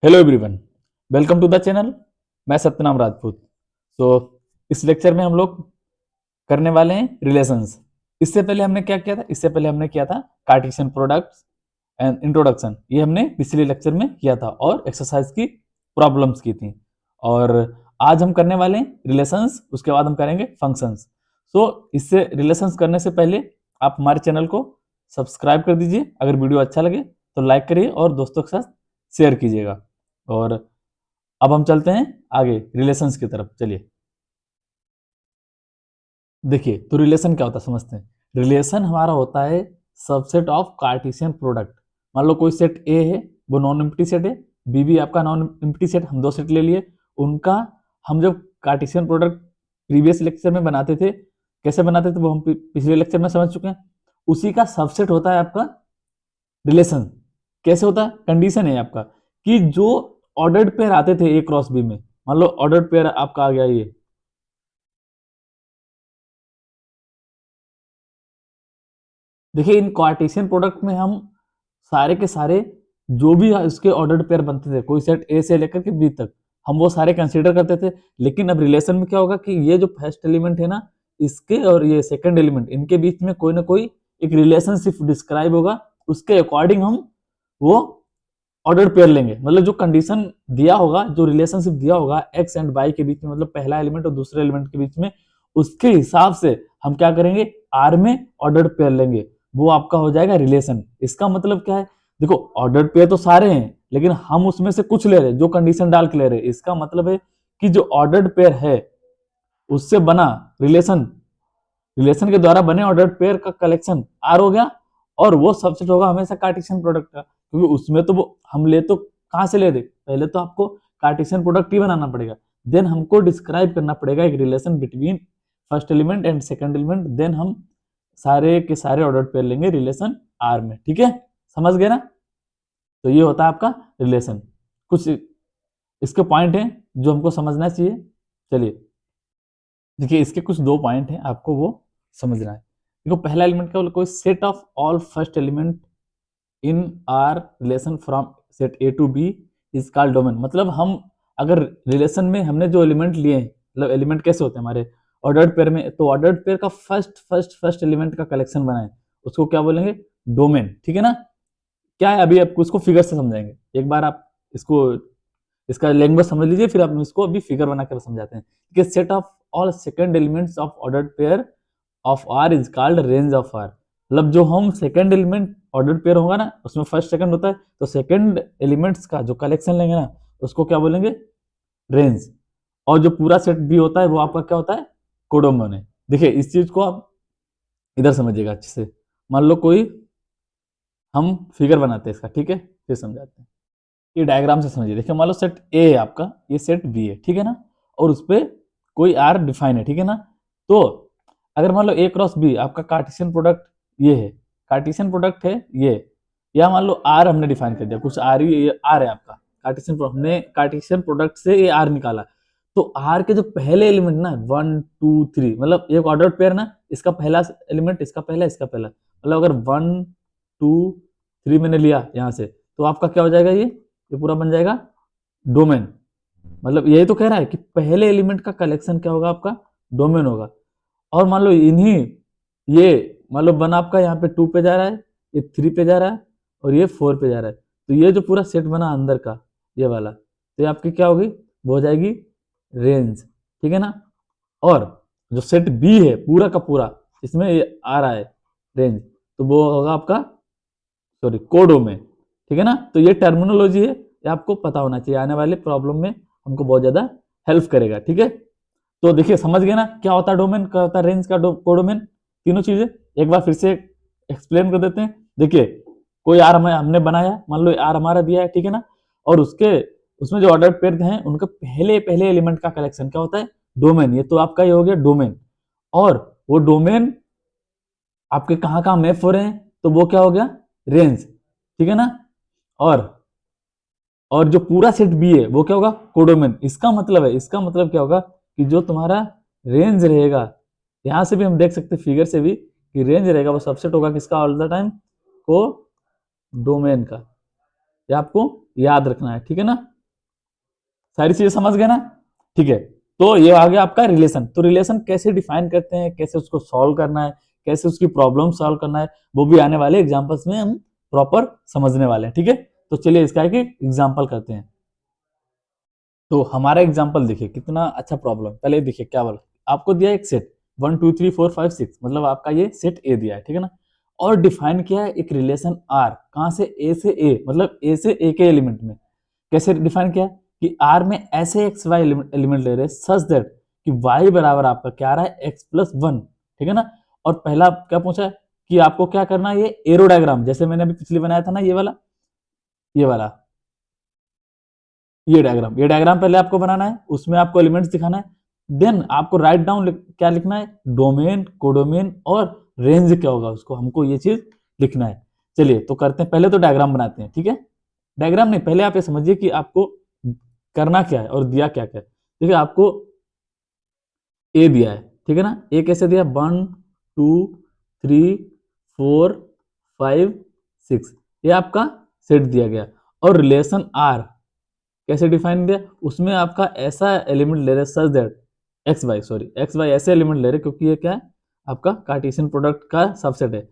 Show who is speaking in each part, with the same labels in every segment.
Speaker 1: Hello everyone, welcome to the channel. मैं सत्यनाम राजपूत। तो इस लेक्चर में हम लोग करने वाले हैं रिलेशंस। इससे पहले हमने क्या किया था? इससे पहले हमने किया था कार्टेशियन प्रोडक्ट्स एंड इंट्रोडक्शन। ये हमने पिछले लेक्चर में किया था और एक्सरसाइज की प्रॉब्लम्स की थी। और आज हम करने वाले हैं रिलेशंस, उसके बाद हम करेंगे फंक्शंस। सो इससे रिलेशंस करने से पहले आप हमारे चैनल को सब्सक्राइब कर दीजिए। अगर वीडियो अच्छा लगे तो लाइक करिए और दोस्तों के साथ शेयर कीजिएगा। और अब हम चलते हैं आगे रिलेशंस की तरफ। चलिए देखिए, तो रिलेशन क्या होता है समझते हैं। रिलेशन हमारा होता है सबसेट ऑफ कार्टेशियन प्रोडक्ट। मान लो कोई सेट ए है, वो नॉन एम्प्टी सेट है, बी भी आपका नॉन एम्प्टी सेट, हम दो सेट ले लिए उनका। हम जब कार्टेशियन प्रोडक्ट प्रीवियस लेक्चर में बनाते थे, कैसे बनाते थे वो हम पिछले लेक्चर में समझ चुके हैं। उसी का सबसेट होता है आपका रिलेशन। कैसे होता है? कंडीशन है आपका कि जो ऑर्डर्ड पेयर आते थे ए क्रॉस बी में, मान लो ऑर्डर्ड पेयर आपका आ गया ये, देखिए इन कार्टेशियन प्रोडक्ट में हम सारे के सारे जो भी इसके ऑर्डर्ड पेयर बनते थे, कोई सेट ए से लेकर के बी तक, हम वो सारे कंसीडर करते थे। लेकिन अब रिलेशन में क्या होगा कि ये जो फर्स्ट एलिमेंट है ना, इसके और ये सेकंड एलिमेंट, इनके बीच में कोई ना कोई एक रिलेशनशिप डिस्क्राइब होगा। उसके अकॉर्डिंग हम वो ऑर्डर पेयर लेंगे। मतलब जो कंडीशन दिया होगा, जो रिलेशनशिप दिया होगा एक्स एंड वाई के बीच में, मतलब पहला एलिमेंट और दूसरे एलिमेंट के बीच में, उसके हिसाब से हम क्या करेंगे, आर में ऑर्डर पेयर लेंगे। वो आपका हो जाएगा रिलेशन। इसका मतलब क्या है? देखो ऑर्डर पेयर तो सारे हैं, लेकिन हम उसमें से कुछ ले रहे हैं जो कंडीशन डाल के ले रहे हैं। इसका मतलब है कि जो ऑर्डर्ड पेयर है उससे बना रिलेशन, रिलेशन के द्वारा बने ऑर्डर पेयर का कलेक्शन आर हो गया। और वो सबसेट होगा हमेशा कार्टेशियन प्रोडक्ट का, क्योंकि उसमें तो वो हम ले तो कहां से ले रहे, पहले तो आपको कार्टेशियन प्रोडक्ट ही बनाना पड़ेगा। देन हमको डिस्क्राइब करना पड़ेगा एक relation between first element and second element. Then हम सारे के सारे ऑर्डर पेयर लेंगे रिलेशन आर में। ठीक है, समझ गए ना? तो ये होता है आपका रिलेशन। कुछ इसके पॉइंट हैं जो हमको समझना चाहिए। चलिए देखिए, इसके कुछ दो पॉइंट हैं, आपको वो समझना है। देखो पहला एलिमेंट क्या बोला, कोई set of all first element in R relation from set A to B is called domain. मतलब हम अगर रिलेशन में हमने जो एलिमेंट लिए हैं, मतलब एलिमेंट कैसे होते हैं हमारे ऑर्डर्ड पेयर में, तो ऑर्डर्ड पेयर का फर्स्ट एलिमेंट का कलेक्शन बनाए, उसको क्या बोलेंगे? डोमेन। ठीक है ना? क्या है, अभी आपको इसको फिगर से समझाएंगे। एक बार आप इसको, इसका लैंग्वेज समझ लीजिए, फिर आप इसको अभी फिगर बना कर समझाते हैं कि set of all second elements of ordered pair of R is called range of R. मतलब जो हम सेकंड एलिमेंट ऑर्डर्ड पेयर होगा ना, उसमें फर्स्ट सेकंड होता है, तो सेकंड एलिमेंट्स का जो कलेक्शन लेंगे ना, उसको क्या बोलेंगे? रेंज। और जो पूरा सेट बी होता है वो आपका क्या होता है? कोडोमन है। देखिए इस चीज को आप इधर समझिएगा अच्छे से। मान लो कोई हम फिगर बनाते हैं इसका, ठीक है, फिर समझाते हैं। ये डायग्राम से समझिए। देखिए मान लो सेट ए है आपका, ये सेट बी है, ठीक है ना? और उस पर कोई आर डिफाइन है, ठीक है ना? तो अगर मान लो ए क्रॉस बी आपका कार्टेशियन प्रोडक्ट ये है, कार्टेशियन प्रोडक्ट है ये, या मान लो आर हमने डिफाइन कर दिया, कुछ आर ही आर है आपका कार्टेशियन प्रोडक्ट, हमने कार्टेशियन प्रोडक्ट से ये आर निकाला। तो आर के जो पहले एलिमेंट ना, 1 2 3, मतलब एक ऑर्डर पेयर ना, इसका पहला एलिमेंट, इसका पहला, इसका पहला, मतलब अगर 1 2 3 मैंने लिया यहाँ से, तो आपका क्या हो जाएगा? ये पूरा बन जाएगा डोमेन। मतलब यही तो कह रहा है कि पहले एलिमेंट का कलेक्शन क्या होगा? आपका डोमेन होगा। और मान लो इन्हीं, ये मान लो वन आपका यहाँ पे 2 पे जा रहा है, ये 3 पे जा रहा है, और ये 4 पे जा रहा है, तो ये जो पूरा सेट बना अंदर का, ये वाला, तो ये आपकी क्या होगी? वो हो जाएगी रेंज। ठीक है ना? और जो सेट बी है पूरा का पूरा, इसमें ये आ रहा है रेंज, तो वो होगा आपका, सॉरी, कोडोमेन। ठीक है ना? तो ये टर्मिनोलॉजी है, ये आपको पता होना चाहिए, आने वाले प्रॉब्लम में हमको बहुत ज्यादा हेल्प करेगा। ठीक है, तो देखिए समझ गए ना क्या होता है डोमेन, क्या होता है रेंज का, कोडोमेन, तीनों चीजें एक बार फिर से एक्सप्लेन कर देते हैं। देखिए कोई आर हमने बनाया, मान लो आर हमारा दिया है, ठीक है ना? और उसके उसमें जो ऑर्डर पेयर हैं उनके पहले पहले एलिमेंट का कलेक्शन क्या होता है? डोमेन। ये तो आपका ये हो गया डोमेन। और वो डोमेन आपके कहाँ कहाँ मैप हो रहे हैं, तो वो क्या हो गया? रेंज। ठीक है ना? और और जो पूरा सेट बी है वो क्या होगा? कोडोमेन। इसका मतलब है, इसका मतलब क्या होगा कि जो तुम्हारा रेंज रहेगा, यहां से भी हम देख सकते हैं फिगर से भी कि रेंज रहेगा वो सबसेट होगा किसका? ऑल द टाइम को डोमेन का। ये आपको याद रखना है, ठीक है ना? सारी चीजें समझ गए ना? ठीक है, तो ये आ गया आपका रिलेशन। तो रिलेशन कैसे डिफाइन करते हैं, कैसे उसको सॉल्व करना है, कैसे उसकी प्रॉब्लम सॉल्व करना है, वो भी आने वाले एग्जांपल्स में हम प्रॉपर समझने वाले हैं। ठीक है, तो चलिए इसका एक एग्जांपल करते हैं। तो हमारा एग्जांपल देखिए कितना अच्छा प्रॉब्लम। पहले देखिए क्या बोला, आपको दिया एक सेट 1 2 3 4 5 6, मतलब आपका ये सेट ए दिया है, ठीक है ना, और डिफाइन किया है एक रिलेशन आर, कहां से, ए से ए, मतलब ए से ए के एलिमेंट में। कैसे डिफाइन किया कि आर में ऐसे एक्स वाई एलिमेंट ले रहे हैं सच दैट कि वाई बराबर आपका क्या आ रहा है, x+1, ठीक है ना। और पहला क्या पूछा है कि आपको क्या करना है, ये एरो डायग्राम, जैसे मैंने अभी पिछले बनाया था ना, ये वाला ये डायग्राम पहले आपको बनाना है, उसमें आपको एलिमेंट्स दिखाना है, देन आपको राइट डाउन क्या लिखना है, डोमेन, कोडोमेन और रेंज क्या होगा उसको, हमको ये चीज लिखना है। चलिए तो करते हैं, पहले तो डायग्राम बनाते हैं, ठीक है। डायग्राम नहीं, पहले आप ये समझिए कि आपको करना क्या है और दिया क्या क्या है। देखिए आपको ए दिया है, ठीक है ना, ए कैसे दिया, 1 2 3 4 5 6, ये आपका सेट दिया गया। और रिलेशन आर कैसे डिफाइन दिया, उसमें आपका ऐसा एलिमेंट ले रहे सच दैट एक्स वाई ऐसे एलिमेंट ले रहे, क्योंकि ये क्या है, आपका कार्टेशियन प्रोडक्ट का सबसेट है,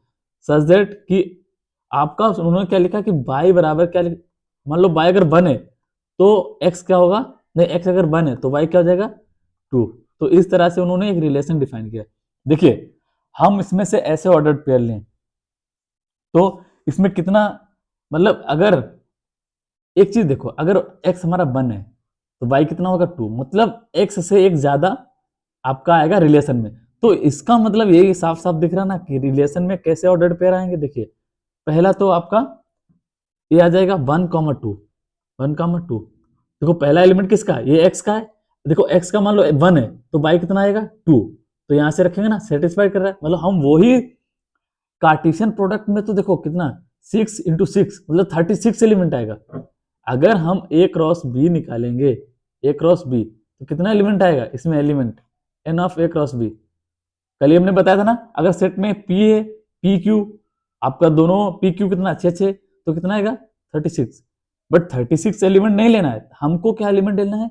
Speaker 1: सच दैट कि आपका उन्होंने क्या लिखा कि बाई बराबर क्या मान लो बाई अगर 1 है तो एक्स क्या होगा, नहीं एक्स अगर 1 है तो वाई क्या हो जाएगा, 2। तो इस तरह से उन्होंने एक रिलेशन डिफाइन किया। देखिए हम इसमें से ऐसे ऑर्डर्ड पेयर लें तो इसमें कितना, मतलब अगर एक चीज देखो, अगर x हमारा 1 है तो y कितना होगा, 2, मतलब x से एक ज्यादा आपका आएगा रिलेशन में। तो इसका मतलब यही साफ साफ दिख रहा ना कि रिलेशन में कैसे ऑर्डर्ड पेयर आएंगे। देखिए पहला तो आपका ये आ जाएगा 1, 2, 1, 2। देखो पहला एलिमेंट किसका है, ये x का है। देखो x का मान लो 1 है तो y कितना आएगा, 2। तो यहां से रखेंगे ना, सेटिस्फाइड कर रहा है, मतलब हम वही कार्टेशियन प्रोडक्ट में तो देखो कितना 6 × 6 मतलब 36 एलिमेंट आएगा। अगर हम ए क्रॉस बी निकालेंगे, ए क्रॉस बी, तो कितना एलिमेंट आएगा इसमें, element n of A cross B. कल ही हमने बताया था ना, अगर सेट में पी है, पी क्यू, आपका दोनों पी क्यू कितना 6 6, तो कितना आएगा 36। बट 36 एलिमेंट नहीं लेना है हमको, क्या एलिमेंट लेना है,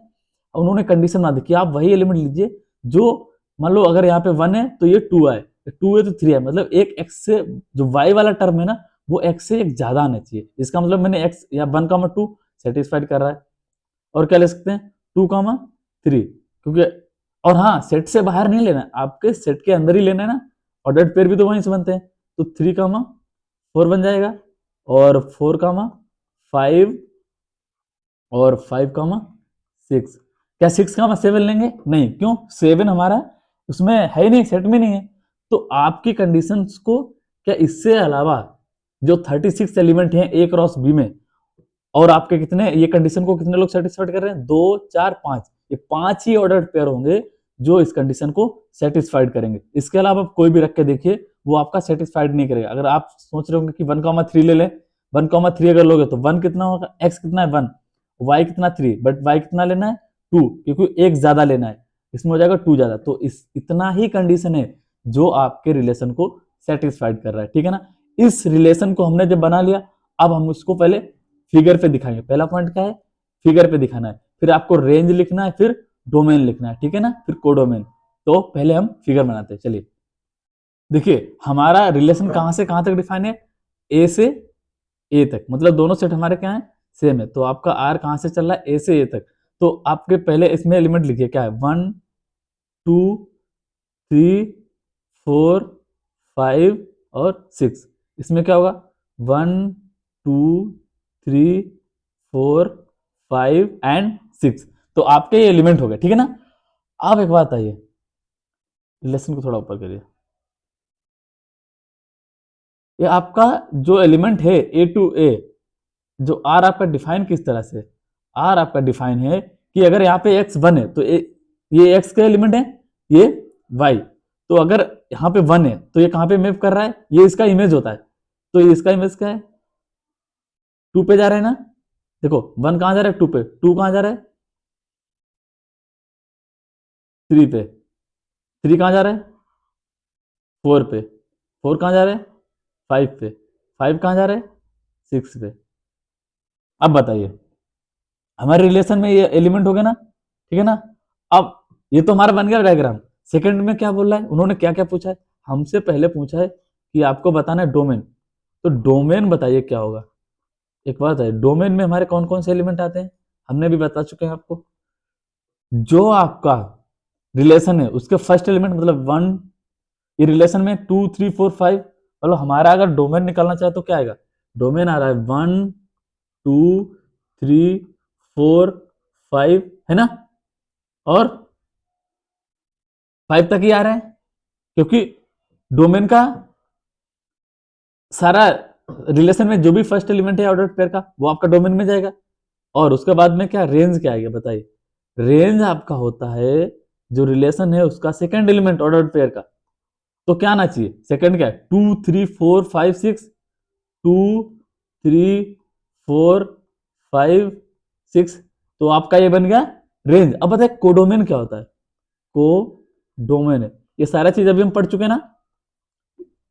Speaker 1: उन्होंने कंडीशन बना दी कि आप वही एलिमेंट लीजिए जो, मान लो अगर यहाँ पे 1 है तो ये 2 आए, 2 है तो 3 है, मतलब एक एक्स से जो वाई वाला टर्म है ना वो एक्स से एक ज्यादा आना चाहिए। इसका मतलब मैंने एक्स या 1, 2 सेटिस्फाइड कर रहा है। और क्या ले सकते हैं 2, 3, क्योंकि, और हाँ सेट से बाहर नहीं लेना है, आपके सेट के अंदर ही लेना है ना, ऑर्डर्ड पेयर भी तो वहीं से बनते हैं। तो 3, 4 बन जाएगा, और 4, 5 और 5, 6। क्या 6, 7 लेंगे, नहीं, क्यों, 7 हमारा उसमें है ही नहीं, सेट में नहीं है। तो आपकी कंडीशंस को क्या इससे अलावा जो 36 एलिमेंट हैं ए क्रॉस बी में, और आपके कितने, ये कंडीशन को कितने लोग सेटिस्फाइड कर रहे हैं, 2, 4, 5, ये 5 ही ऑर्डर्ड पेयर होंगे जो इस कंडीशन को सेटिस्फाइड करेंगे। इसके अलावा आप कोई भी रख के देखिए वो आपका सेटिस्फाइड नहीं करेगा। अगर आप सोच रहे होंगे कि 1, 3 ले लें, 1, 3 अगर लोगे तो 1 कितना होगा, एक्स कितना है 1, वाई कितना 3, बट वाई कितना लेना है 2, क्योंकि एक ज्यादा लेना है, इसमें हो जाएगा 2 ज्यादा। तो इस इतना ही कंडीशन है जो आपके रिलेशन को सेटिस्फाइड कर रहा है, ठीक है ना। इस रिलेशन को हमने जब बना लिया, अब हम उसको पहले फिगर पे दिखाएंगे। पहला पॉइंट क्या है, फिगर पे दिखाना है, फिर आपको रेंज लिखना है, फिर डोमेन लिखना है, ठीक है ना, फिर कोडोमेन। तो पहले हम फिगर बनाते हैं, चलिए। देखिए हमारा रिलेशन कहां से कहां तक डिफाइन है, ए से ए तक, मतलब दोनों सेट हमारे क्या है, सेम है। तो आपका आर कहां से चल रहा है, ए से ए तक। तो आपके पहले इसमें एलिमेंट लिखिए, क्या है, 1 2 3 4 5 और 6। इसमें क्या होगा, 1 2 3 4 5 एंड 6। तो आपके ये एलिमेंट हो गए, ठीक है ना। अब एक बात आइए, लेसन को थोड़ा ऊपर करिए। ये आपका जो एलिमेंट है A to A, जो आर आपका डिफाइन किस तरह से, आर आपका डिफाइन है कि अगर यहाँ पे x 1 है तो ये x का एलिमेंट है, ये y। तो अगर यहाँ पे 1 है तो ये कहाँ पे मैप कर रहा है, ये इसका इमेज होता है। तो ये इसका इमेज क्या है, 2 पे जा रहा है ना। देखो 1 कहाँ जा रहा है, 2 पे, 2 कहाँ जा रहा है, 3 पे, 3 कहाँ जा रहा है, 4 पे, 4 कहाँ जा रहा है, 5 पे, 5 कहाँ जा रहा है, 6 पे। अब बताइए हमारे रिलेशन में ये एलिमेंट हो गया ना, ठीक है ना। अब ये तो हमारा बन गया डायग्राम। सेकंड में क्या बोल रहा है, उन्होंने क्या क्या पूछा है, हमसे पहले पूछा है कि आपको बताना है डोमेन। तो डोमेन बताइए क्या होगा। एक बात है, डोमेन में हमारे कौन कौन से एलिमेंट आते हैं, हमने भी बता चुके हैं आपको। जो आपका रिलेशन है उसके फर्स्ट एलिमेंट मतलब वन, ये रिलेशन में 2 3 4 5, मतलब हमारा अगर डोमेन निकालना चाहे तो क्या आएगा, डोमेन आ रहा है 1 2 3 4 5 है ना, और 5 तक ही आ रहे हैं, क्योंकि डोमेन का सारा रिलेशन में जो भी फर्स्ट एलिमेंट है ऑर्डर पेयर का वो आपका डोमेन में जाएगा। और उसके बाद में क्या रेंज क्या आएगा बताइए, रेंज आपका होता है जो रिलेशन है उसका सेकंड एलिमेंट ऑर्डर पेयर का। तो क्या आना चाहिए, सेकंड क्या है, 2 3 4 5 6, 2 3 4 5 6, तो आपका ये बन गया रेंज। अब बताए कोडोमेन क्या होता है, कोडोमेन है, ये सारा चीज अभी हम पढ़ चुके हैं ना,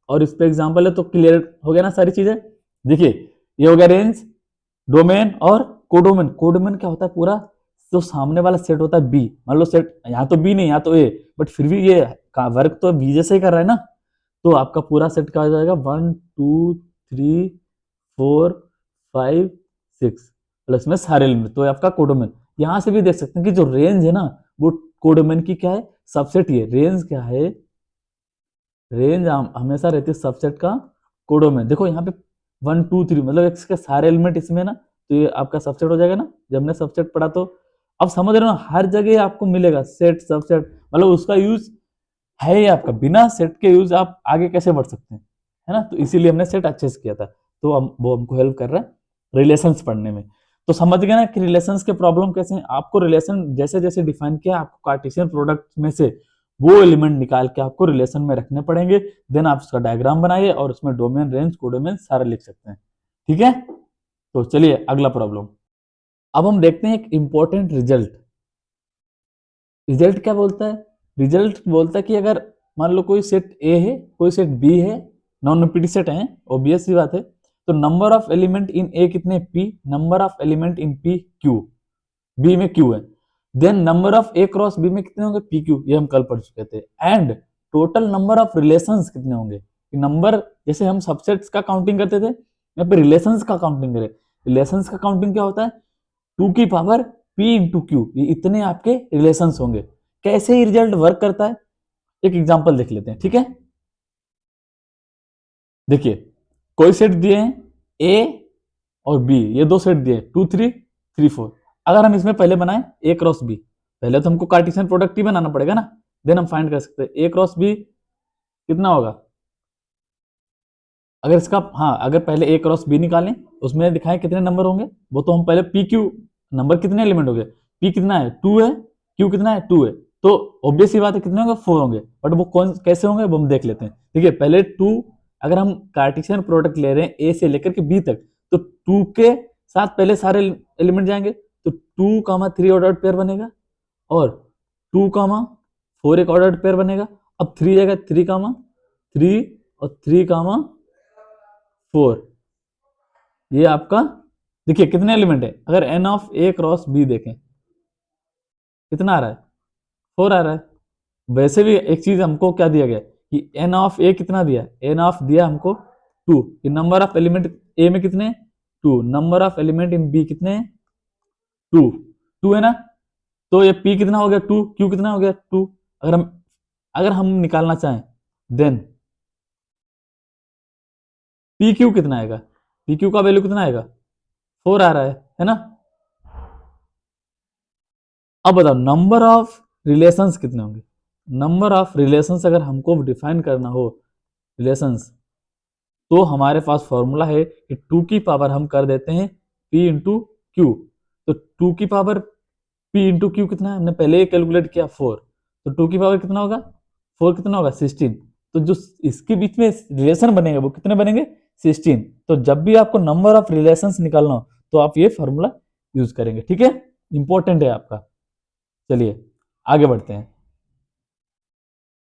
Speaker 1: और इस पे एग्जांपल है तो क्लियर हो गया ना सारी चीजें। देखिए ये हो गया रेंज, डोमेन और कोडोमेन। कोडोमेन क्या होता है, पूरा जो सामने वाला सेट होता है बी, मान लो सेट यहाँ तो बी नहीं यहाँ तो ए, बट फिर भी ये वर्क तो बी जैसे ही कर रहा है ना, तो आपका पूरा सेट क्या हो जाएगा 1 2 3 4 5 6, प्लस में सारे एलिमेंट, तो आपका कोडोमेन। यहाँ से भी देख सकते हैं कि जो रेंज है ना वो कोडोमेन की क्या है, सबसेट ही है। रेंज क्या है, रेंज हमेशा रहती है सबसेट का कोडोमेन। देखो यहाँ पे 1 2 3 मतलब इसके सारे एलिमेंट इसमें ना, तो ये आपका सबसेट हो जाएगा ना। जब हमने सबसेट पढ़ा तो अब समझ रहे हो ना, हर जगह आपको मिलेगा सेट सबसेट, मतलब उसका यूज है ही आपका, बिना सेट के यूज आप आगे कैसे बढ़ सकते हैं, है ना। तो इसीलिए हमने सेट अच्छे से किया था, तो वो हमको हेल्प कर रहा है रिलेशंस पढ़ने में। तो समझ गए ना कि रिलेशंस के प्रॉब्लम कैसे हैं। आपको रिलेशन जैसे जैसे डिफाइन किया, आपको कार्टेशियन प्रोडक्ट में से वो एलिमेंट निकाल के आपको रिलेशन में रखने पड़ेंगे। देन आप उसका डायग्राम बनाइए और उसमें डोमेन रेंज कोडोमेन सारा लिख सकते हैं, ठीक है। तो चलिए अगला प्रॉब्लम। अब हम देखते हैं एक इंपॉर्टेंट रिजल्ट। रिजल्ट क्या बोलता है, रिजल्ट बोलता है कि अगर मान लो कोई सेट ए है कोई सेट बी है, नॉन रिपीटेड सेट है, ऑब्वियस सी बात है। तो number of element in A कितने, P, number of element in P Q, B में क्यू है। Then number of A cross B में कितने होंगे, पी क्यू, ये हम कल पढ़ चुके थे। And total number of relations कितने होंगे, नंबर, जैसे हम सबसेट्स का काउंटिंग करते थे, यहाँ पे रिलेशंस का काउंटिंग करें। रिलेशंस का काउंटिंग क्या होता है, 2 की पावर पी इंटू क्यू, ये इतने आपके रिलेशंस होंगे। कैसे ही रिजल्ट वर्क करता है, एक एग्जांपल देख लेते हैं, ठीक है। देखिए कोई सेट दिए हैं ए और बी, ये दो सेट दिए 2 3 3 4। अगर हम इसमें पहले बनाए ए क्रॉस बी, पहले तो हमको कार्टेशियन प्रोडक्ट ही बनाना पड़ेगा ना। देन हम फाइंड कर सकते हैं ए क्रॉस बी कितना होगा। अगर इसका, हाँ अगर पहले ए क्रॉस बी निकालें, उसमें दिखाएं कितने नंबर होंगे, वो तो हम पहले पी क्यू, नंबर कितने एलिमेंट हो गए, पी कितना है 2 है, क्यू कितना है 2 है, तो ऑब्वियस ही बात है कितने होंगे 4 होंगे। बट वो कौन कैसे होंगे वो हम देख लेते हैं। देखिए पहले 2, अगर हम कार्टेशियन प्रोडक्ट ले रहे हैं ए से लेकर के बी तक, तो 2 के साथ पहले सारे एलिमेंट जाएंगे, तो 2 3 ऑर्डर पेयर बनेगा, और 2 4 एक ऑर्डर पेयर बनेगा। अब 3 जाएगा 3 और 3 4, ये आपका, देखिए कितने एलिमेंट है, अगर n of A cross B देखें कितना आ रहा है, 4 आ रहा है। वैसे भी एक चीज हमको क्या दिया गया कि एन ऑफ ए कितना दिया, एन ऑफ दिया हमको 2, कि नंबर ऑफ एलिमेंट ए में कितने 2, number of element in B कितने 2, 2 है ना। तो ये पी कितना हो गया 2, क्यू कितना हो गया 2। अगर हम निकालना चाहें, देन पी क्यू कितना आएगा, पी क्यू का वैल्यू कितना आएगा 4 आ रहा है ना। अब बताओ नंबर ऑफ रिलेशंस कितने होंगे, नंबर ऑफ रिलेशंस अगर हमको डिफाइन करना हो रिलेशंस, तो हमारे पास फॉर्मूला है कि 2 की पावर हम कर देते हैं p इंटू क्यू। तो 2 की पावर p इंटू क्यू कितना है, हमने पहले ही कैलकुलेट किया 4, तो 2 की पावर कितना होगा 4, कितना होगा 16। तो जो इसके बीच में रिलेशन बनेंगे वो कितने बनेंगे 16। तो जब भी आपको नंबर ऑफ रिलेशंस निकालना हो तो आप ये फॉर्मूला यूज करेंगे, ठीक है, इंपॉर्टेंट है आपका। चलिए आगे बढ़ते हैं।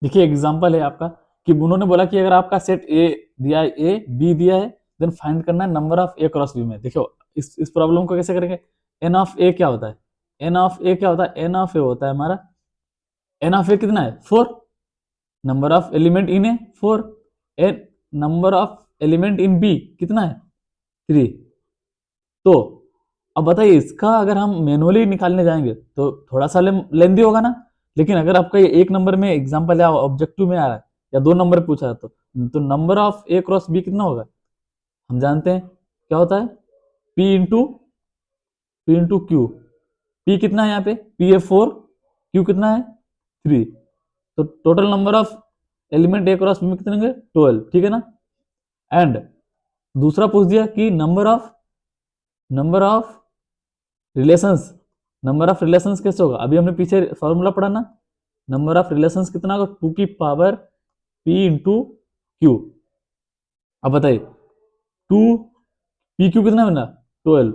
Speaker 1: देखिए एग्जांपल है आपका कि उन्होंने बोला कि अगर आपका सेट ए दिया है, ए बी दिया है, देन फाइंड करना है number of A cross B में। देखो इस प्रॉब्लम को कैसे करेंगे, एन ऑफ ए क्या होता है, एन ऑफ ए क्या होता है, एन ऑफ ए होता है हमारा, एन ऑफ ए कितना है 4, number of element in A 4, and number of element in B कितना है 3। तो अब बताइए इसका अगर हम मैनुअली निकालने जाएंगे तो थोड़ा सा लेंदी होगा ना, लेकिन अगर आपका ये एक नंबर में एग्जांपल या ऑब्जेक्टिव में आ रहा है या 2 नंबर पूछा है तो number of A cross B कितना होगा, हम जानते हैं क्या होता है, पी इंटू क्यू। पी कितना है यहाँ पे, पी है 4, क्यू कितना है 3, तो total number of element A cross B में कितने होंगे 12, ठीक है ना। एंड दूसरा पूछ दिया कि number of relations, number of relations कैसे होगा, अभी हमने पीछे फॉर्मूला पढ़ा ना, नंबर ऑफ रिलेशंस कितना होगा 2 की पावर पी इंटू क्यू। अब बताइए 2 पी क्यू कितना बना 12।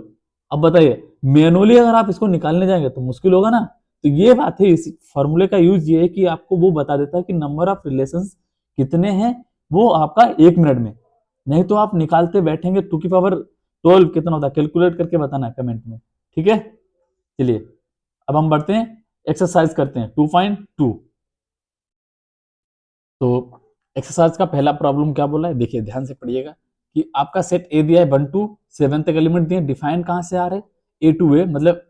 Speaker 1: अब बताइए मैनुअली अगर आप इसको निकालने जाएंगे तो मुश्किल होगा ना, तो ये बात है, इस फॉर्मूले का यूज ये है कि आपको वो बता देता है कि नंबर ऑफ रिलेशंस कितने हैं, वो आपका 1 मिनट में, नहीं तो आप निकालते बैठेंगे 2 की पावर 12 कितना होता है, कैलकुलेट करके बताना है कमेंट में, ठीक है। चलिए अब हम बढ़ते हैं, एक्सरसाइज करते हैं 2.2। तो एक्सरसाइज का पहला प्रॉब्लम क्या बोला है, देखिए ध्यान से पढ़िएगा कि आपका सेट ए दिया है 1 to 7 तक एलिमेंट दिए, डिफाइन कहां से आ रहे, ए टू ए मतलब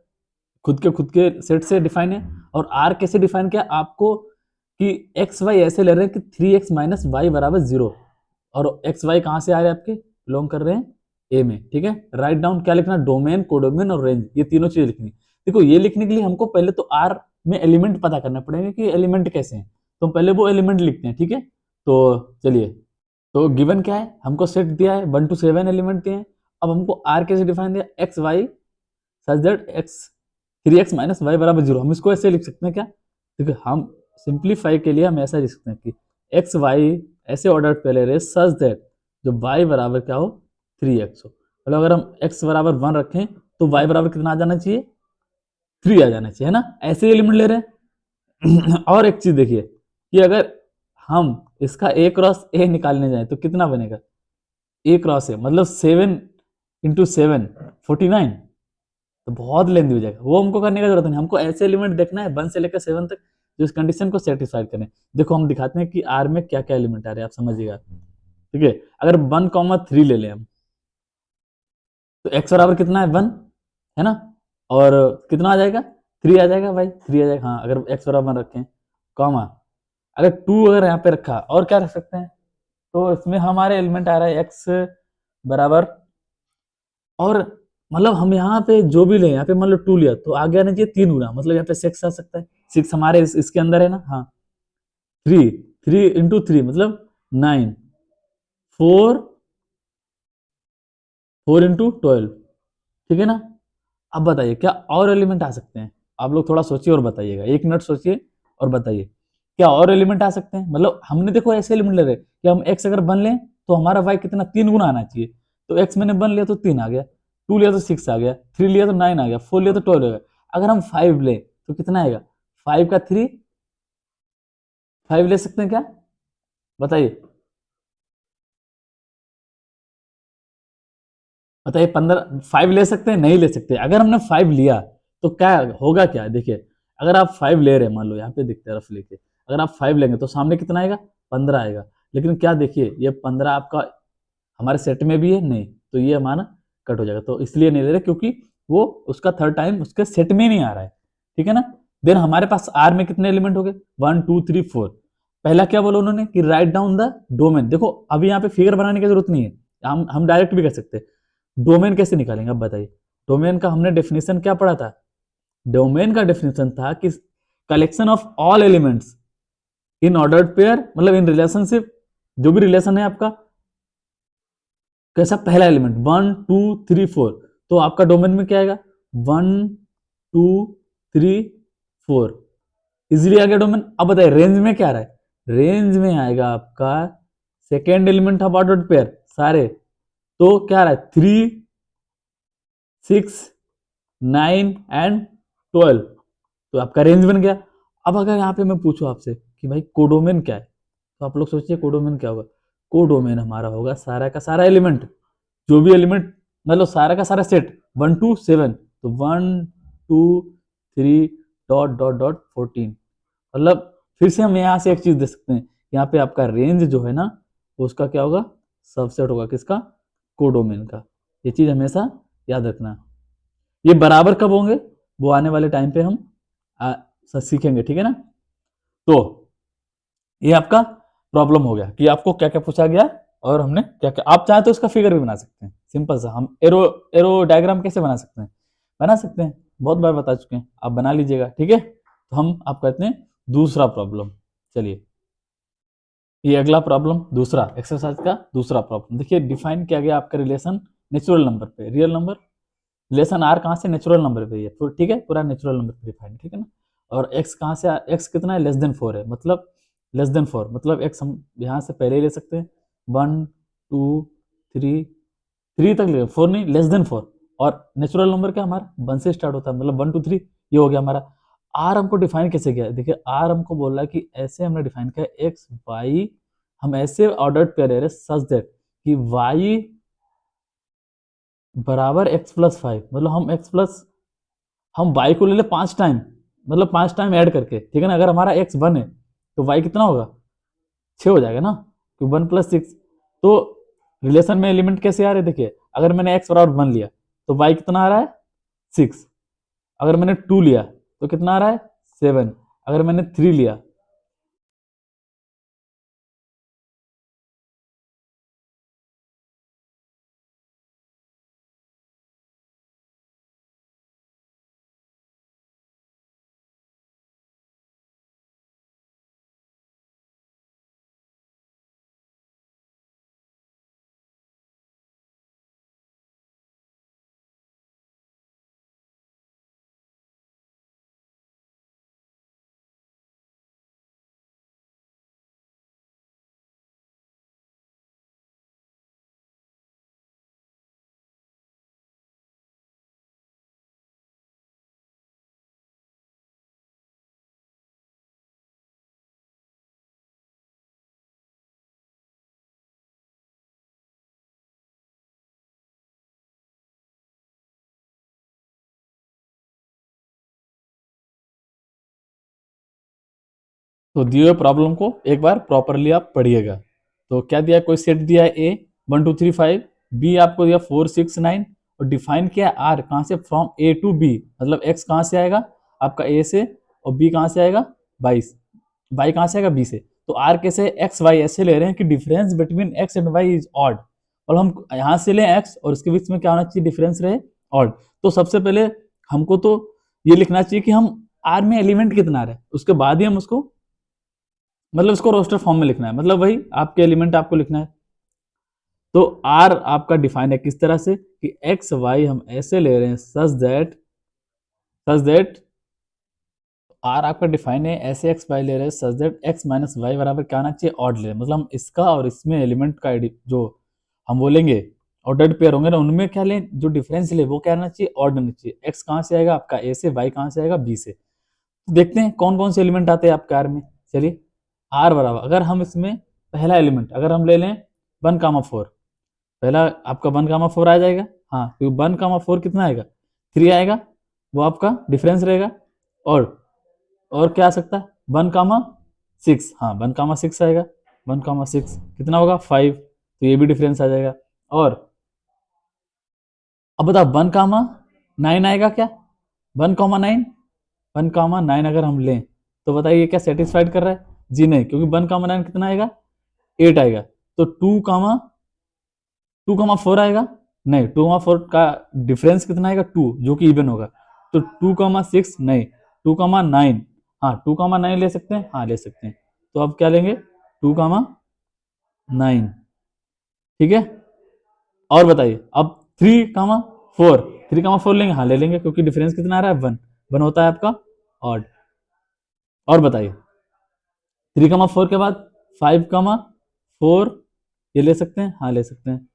Speaker 1: खुद के सेट से डिफाइन है। और आर कैसे डिफाइन किया आपको कि एक्स वाई ऐसे ले रहे हैं कि 3x माइनस वाई बराबर 0, और एक्स वाई कहां से आ रहे हैं आपके, बिलोंग कर रहे हैं ए में, ठीक है। राइट डाउन क्या लिखना, डोमेन, कोडोमेन और रेंज, ये तीनों चीजें लिखनी। देखो ये लिखने के लिए हमको पहले तो आर में एलिमेंट पता करना पड़ेगा कि एलिमेंट कैसे हैं, तो हम पहले वो एलिमेंट लिखते हैं, ठीक है। तो चलिए, तो गिवन क्या है, हमको सेट दिया है 1 to 7 एलिमेंट दिए हैं। अब हमको आर कैसे डिफाइन दिया, x y such that x 3x minus y बराबर 0, हम इसको ऐसे लिख सकते हैं क्या, देखिए हम सिंप्लीफाई के लिए हम ऐसा लिख सकते हैं कि एक्स वाई ऐसे ऑर्डर पे ले रहे सच दैट जो वाई बराबर क्या हो 3x हो, मतलब अगर हम x बराबर 1 रखें तो y बराबर कितना आ जाना चाहिए 3 आ जाना चाहिए, है ना, ऐसे एलिमेंट ले रहे हैं। और एक चीज देखिए कि अगर हम इसका a क्रॉस a निकालने जाए तो कितना बनेगा, a क्रॉस a मतलब 7 × 7 49, तो बहुत लेंदी हो जाएगा, वो हमको करने का जरूरत नहीं, हमको ऐसे एलिमेंट देखना है 1 से लेकर 7 तक जो इस कंडीशन को सेटिस्फाई करें। देखो हम दिखाते हैं कि आर में क्या क्या एलिमेंट आ रहे हैं, आप समझिएगा, ठीक है। अगर 1, 3 ले लें हम, तो x बराबर कितना है 1, है ना, और कितना आ जाएगा 3 आ जाएगा भाई, 3 आ जाएगा, हाँ अगर x बराबर रखें, कॉमा अगर 2 अगर यहाँ पे रखा और क्या रख सकते हैं, तो इसमें हमारे एलिमेंट आ रहा है x बराबर, और मतलब हम यहाँ पे जो भी लें, यहाँ पे मान लो 2 लिया तो आगे आना चाहिए 3 गुना, मतलब यहाँ पे 6 आ सकता है, 6 हमारे इसके अंदर है ना, हाँ 3, 3 × 3 मतलब 9, 4, 4 × 12, ठीक है ना। अब बताइए क्या और एलिमेंट आ सकते हैं, आप लोग थोड़ा सोचिए और बताइएगा, 1 मिनट सोचिए और बताइए क्या और एलिमेंट आ सकते हैं। मतलब हमने देखो ऐसे एलिमेंट ले रहे कि हम x अगर बन लें तो हमारा y कितना 3 गुना आना चाहिए, तो x मैंने बन लिया तो 3 आ गया, 2 लिया तो 6 आ गया, 3 लिया तो 9 आ गया, 4 लिया तो 12 आ गया। अगर हम 5 ले तो कितना आएगा, 5 का 3, 5 ले सकते हैं क्या, बताइए बताइए 15, 5 ले सकते हैं नहीं ले सकते, अगर हमने 5 लिया तो क्या होगा, क्या देखिए, अगर आप 5 ले रहे हैं, मान लो यहाँ पे दिखते हैं रफ लेके, अगर आप 5 लेंगे तो सामने कितना आएगा 15 आएगा, लेकिन क्या देखिए ये 15 आपका हमारे सेट में भी है नहीं, तो ये हमारा कट हो जाएगा, तो इसलिए नहीं ले रहे क्योंकि वो उसका थर्ड टाइम उसके सेट में नहीं आ रहा है, ठीक है ना। देन हमारे पास आर में कितने एलिमेंट हो गए 1, 2, 3, 4। पहला क्या बोला उन्होंने कि राइट डाउन द डोमेन, देखो अभी यहाँ पे फिगर बनाने की जरूरत नहीं है, हम डायरेक्ट भी कर सकते हैं। डोमेन कैसे निकालेंगे अब बताइए, डोमेन का हमने डेफिनेशन क्या पढ़ा था, डोमेन का डेफिनेशन था कि collection of all elements in ordered pair, मतलब इन रिलेशनशिप, जो भी रिलेशन है आपका कैसा, पहला एलिमेंट 1, 2, 3, 4, तो आपका डोमेन में क्या आएगा 1, 2, 3, 4, इजिली आ गया डोमेन। अब बताइए रेंज में क्या आ रहा है, रेंज में आएगा आपका second element of ordered pair सारे, तो क्या आ रहा है 3, 6, 9 एंड 12, तो आपका रेंज बन गया। अब अगर यहाँ पे मैं पूछूं आपसे कि भाई कोडोमेन क्या है, तो आप लोग सोचिए कोडोमेन क्या होगा, कोडोमेन हमारा होगा सारा का सारा एलिमेंट, जो भी एलिमेंट मतलब सारा का सारा सेट 1 to 7 तो 1 2 3 डॉट डॉट डॉट 14, मतलब फिर से हम यहाँ से एक चीज देख सकते हैं, यहाँ पे आपका रेंज जो है ना उसका क्या होगा, सबसेट होगा किसका, कोडोमेन का। ये चीज हमेशा याद रखना। ये बराबर कब होंगे, वो आने वाले टाइम पे हम सीखेंगे, ठीक है ना। तो ये आपका प्रॉब्लम हो गया कि आपको क्या क्या पूछा गया और हमने क्या क्या, आप चाहे तो इसका फिगर भी बना सकते हैं, सिंपल सा। हम एरो एरो डायग्राम कैसे बना सकते हैं, बना सकते हैं, बहुत बार बता चुके हैं, आप बना लीजिएगा, ठीक है। तो हम आप कहते हैं दूसरा प्रॉब्लम, चलिए ये अगला प्रॉब्लम, दूसरा एक्सरसाइज का दूसरा प्रॉब्लम। देखिए डिफाइन किया गया आपका रिलेशन नेचुरल नंबर पे, रियल नंबर, रिलेशन आर कहाँ से, नेचुरल नंबर पे, ये ठीक है, पूरा नेचुरल नंबर पे डिफाइन, ठीक है ना। और एक्स कहाँ से, एक्स कितना है, लेस देन 4 है, मतलब लेस देन 4 मतलब एक्स हम यहाँ से पहले ही ले सकते हैं, 1 2 3 3 तक ले, 4 नहीं, लेस देन 4। और नेचुरल नंबर क्या हमारा 1 से स्टार्ट होता है, मतलब 1 2 3, ये हो गया हमारा। आर हमको डिफाइन कैसे किया है, देखिए आर हमको बोल रहा है कि ऐसे हमने डिफाइन किया एक्स वाई, हम ऐसे ऑर्डर्ड पेयर ले रहे सच दैट कि वाई बराबर एक्स प्लस 5, मतलब हम एक्स प्लस, हम वाई को ले ले 5 टाइम, मतलब 5 टाइम ऐड करके, ठीक है ना। अगर हमारा एक्स 1 है तो वाई कितना होगा, 6 हो जाएगा ना, तो 1 प्लस 6। तो रिलेशन में एलिमेंट कैसे आ रहे हैं, देखिए अगर मैंने एक्स बराबर 1 लिया तो वाई कितना आ रहा है 6, अगर मैंने 2 लिया तो कितना आ रहा है 7, अगर मैंने 3 लिया, तो दिए हुए प्रॉब्लम को एक बार प्रॉपरली आप पढ़िएगा। तो क्या दिया, कोई सेट दिया है ए 1 2 3 5, बी आपको दिया 4 6 9, और डिफाइन किया है आर कहाँ से, फ्रॉम ए टू बी, मतलब एक्स कहाँ से आएगा आपका ए से, और बी कहाँ से आएगा वाई कहाँ से आएगा बी से। तो आर कैसे, एक्स वाई ऐसे ले रहे हैं कि difference between x and y is odd, और हम यहाँ से लें एक्स और इसके बीच में क्या होना चाहिए, डिफरेंस रहे ऑड। तो सबसे पहले हमको तो ये लिखना चाहिए कि हम आर में एलिमेंट कितना आ रहा है, उसके बाद ही हम उसको, मतलब इसको रोस्टर फॉर्म में लिखना है, मतलब वही आपके एलिमेंट आपको लिखना है। तो आर आपका डिफाइन है किस तरह से कि एक्स वाई हम ऐसे ले रहे हैं सच दैट आर आपका डिफाइन है ऐसे एक्स वाई ले रहे हैं such that x minus y बराबर क्या आना चाहिए, ऑड ले रहे हैं। मतलब हम इसका और इसमें एलिमेंट का जो हम बोलेंगे ऑर्डर्ड पेयर होंगे ना, उनमें क्या लें, जो डिफरेंस ले वो क्या आना चाहिए, ऑड आना चाहिए। एक्स कहाँ से आएगा आपका ए से, वाई कहाँ से आएगा बी से। तो देखते हैं कौन कौन से एलिमेंट आते हैं आपके आर में। चलिए आर बराबर, अगर हम इसमें पहला एलिमेंट अगर हम ले लें 1 4, पहला आपका 1 4 आ जाएगा, हाँ, क्योंकि 1 4 कितना आएगा 3 आएगा, वो आपका डिफरेंस रहेगा। और क्या आ सकता है 1 6, हाँ 1 6 आएगा, 1 6 कितना होगा 5, तो ये भी डिफरेंस आ जाएगा। और अब बताओ 1 9 आएगा क्या, 1 9, 1 9 अगर हम लें तो बताइए क्या सेटिस्फाइड कर रहा है, जी नहीं, क्योंकि 1 9 कितना आएगा 8 आएगा। तो 2 4 आएगा, नहीं 2 4 का डिफरेंस कितना आएगा 2, जो कि इवन होगा। तो 2 6 नहीं, 2 9, हाँ 2 9 ले सकते हैं, हाँ ले सकते हैं। तो अब क्या लेंगे 2 9, ठीक है। और बताइए अब 3 4, 3 4 लेंगे, हाँ ले लेंगे, क्योंकि डिफरेंस कितना आ रहा है 1, 1 होता है आपका ऑड। और बताइए 3 4 के बाद 5 4 ये ले सकते हैं, हाँ ले सकते हैं।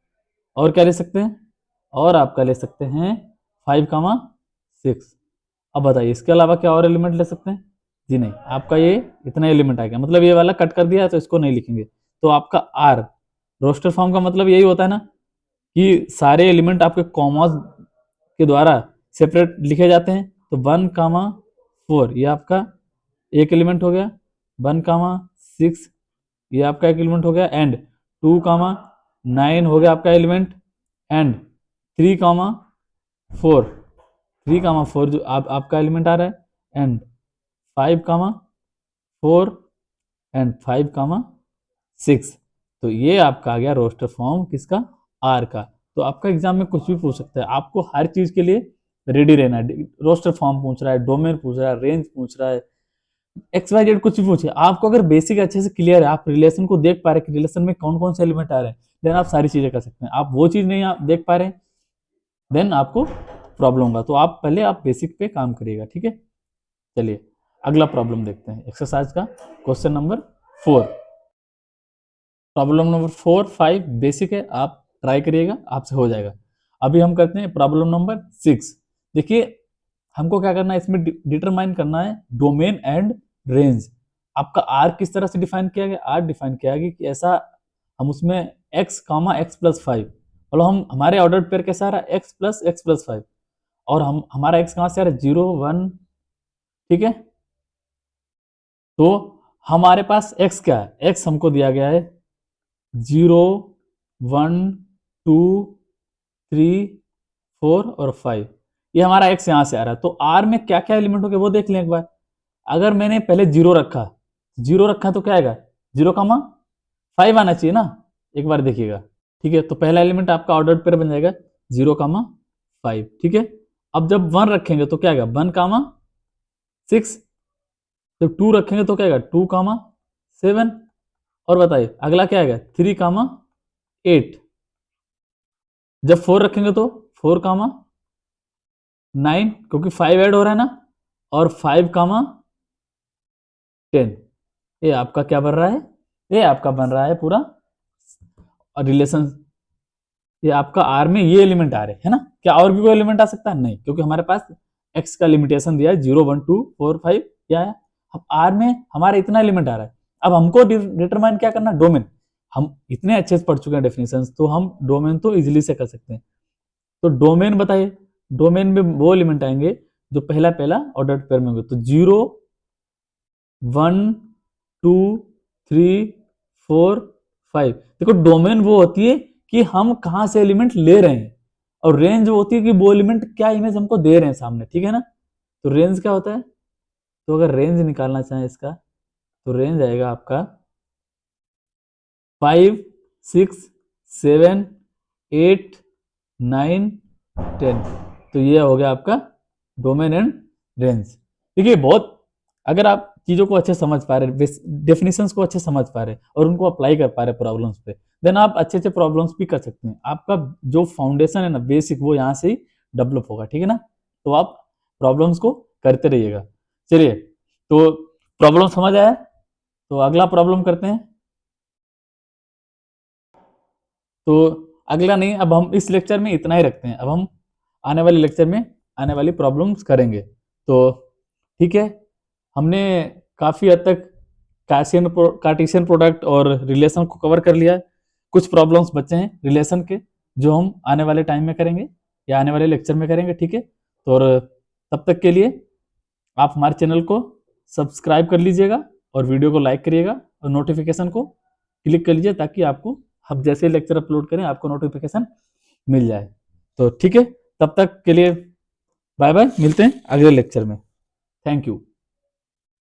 Speaker 1: और क्या ले सकते हैं, और आपका ले सकते हैं 5 6। अब बताइए इसके अलावा क्या और एलिमेंट ले सकते हैं, जी नहीं, आपका ये इतना एलिमेंट आ गया, मतलब ये वाला कट कर दिया है तो इसको नहीं लिखेंगे। तो आपका आर रोस्टर फॉर्म का मतलब यही होता है ना कि सारे एलिमेंट आपके कॉमास के द्वारा सेपरेट लिखे जाते हैं। तो 1, 4 ये आपका एक एलिमेंट हो गया, 1, 6 ये आपका एक एलिमेंट हो गया, एंड 2, 9 हो गया आपका एलिमेंट, एंड 3, 4 3, 4 जो आपका एलिमेंट आ रहा है, एंड 5, 4 एंड 5, 6। तो ये आपका आ गया रोस्टर फॉर्म किसका, आर का। तो आपका एग्जाम में कुछ भी पूछ सकता है, आपको हर चीज के लिए रेडी रहना है। रोस्टर फॉर्म पूछ रहा है, डोमेन पूछ रहा है, रेंज पूछ रहा है, एक्स वाई जेड कुछ भी पूछे, आपको अगर बेसिक अच्छे से क्लियर है, आप रिलेशन को देख पा रहे कि रिलेशन में कौन कौन से एलिमेंट आ रहे हैं, देन आप सारी चीजें कर सकते हैं। आप वो चीज नहीं आप देख पा रहे, देन आपको प्रॉब्लम होगा। तो आप पहले आप बेसिक पे काम करिएगा, ठीक है। चलिए अगला प्रॉब्लम देखते हैं, एक्सरसाइज का question number 4। Problem number 4, 5 basic है, आप ट्राई करिएगा, आपसे हो जाएगा। अभी हम करते हैं प्रॉब्लम नंबर 6। देखिए हमको क्या करना है, इसमें डिटरमाइन करना है डोमेन एंड रेंज। आपका आर किस तरह से डिफाइन किया गया, आर डिफाइन किया गया कि ऐसा हम उसमें x, x+5, मतलब हम हमारे ऑर्डर पेयर कैसा आ रहा है, x+x+5, और हम हमारा x कहां से आ रहा है, 0, 1, ठीक है। तो हमारे पास x क्या है, x हमको दिया गया है 0, 1, 2, 3, 4 और 5, ये हमारा x यहां से आ रहा है। तो r में क्या क्या एलिमेंट हो गए वो देख लें एक बार। अगर मैंने पहले 0 रखा तो क्या आएगा, 0, 5 आना चाहिए ना, एक बार देखिएगा, ठीक है। तो पहला एलिमेंट आपका ऑर्डर पेयर बन जाएगा 0, 5, ठीक है। अब जब 1 रखेंगे तो क्या आएगा, 1, 6, जब 2 रखेंगे तो क्या आएगा, 2, 7, और बताइए अगला क्या आएगा, 3, 8, जब 4 रखेंगे तो 4, 9, क्योंकि 5 ऐड हो रहा है ना, और 5, 10। ये आपका क्या बन रहा है, ये आपका बन रहा है पूरा रिलेशन। ये आपका आर में ये एलिमेंट आ रहे है ना, क्या और भी कोई एलिमेंट आ सकता है, नहीं, क्योंकि हमारे पास एक्स का लिमिटेशन दिया है 0, 1, 2, 4, 5 क्या है। अब आर में हमारा इतना एलिमेंट आ रहा है। अब हमको डिटरमाइन क्या करना, डोमेन। हम इतने अच्छे से पढ़ चुके हैं डेफिनेशन, तो हम डोमेन तो इजिली से कर सकते हैं। तो डोमेन बताइए, डोमेन में वो एलिमेंट आएंगे जो पहला पहला ऑर्डर पेयर में होंगे। तो 0, 1, 2, 3, 4, 5। देखो डोमेन वो होती है कि हम कहां से एलिमेंट ले रहे हैं, और रेंज वो होती है कि वो एलिमेंट क्या इमेज हमको दे रहे हैं सामने, ठीक है ना। तो रेंज क्या होता है, तो अगर रेंज निकालना चाहें इसका, तो रेंज आएगा आपका 5, 6, 7, 8, 9, 10। तो ये हो गया आपका डोमेन एंड रेंज। देखिए बहुत, अगर आप चीजों को अच्छे समझ पा रहे, डेफिनेशंस को अच्छे समझ पा रहे और उनको अप्लाई कर पा रहे प्रॉब्लम्स पे, देन आप अच्छे अच्छे प्रॉब्लम्स भी कर सकते हैं। आपका जो फाउंडेशन है ना, बेसिक, वो यहाँ से ही डेवलप होगा, ठीक है ना। तो आप प्रॉब्लम्स को करते रहिएगा। चलिए तो प्रॉब्लम समझ आया, तो अगला प्रॉब्लम करते हैं। तो अगला नहीं, अब हम इस लेक्चर में इतना ही रखते हैं, अब हम आने वाले लेक्चर में आने वाली प्रॉब्लम्स करेंगे। तो ठीक है, हमने काफ़ी हद तक कार्टेशियन प्रोडक्ट और रिलेशन को कवर कर लिया है। कुछ प्रॉब्लम्स बचे हैं रिलेशन के, जो हम आने वाले टाइम में करेंगे या आने वाले लेक्चर में करेंगे, ठीक है। तो और तब तक के लिए आप हमारे चैनल को सब्सक्राइब कर लीजिएगा और वीडियो को लाइक करिएगा और नोटिफिकेशन को क्लिक कर लीजिए, ताकि आपको हम जैसे लेक्चर अपलोड करें आपको नोटिफिकेशन मिल जाए। तो ठीक है, तब तक के लिए बाय बाय, मिलते हैं अगले लेक्चर में। Thank you.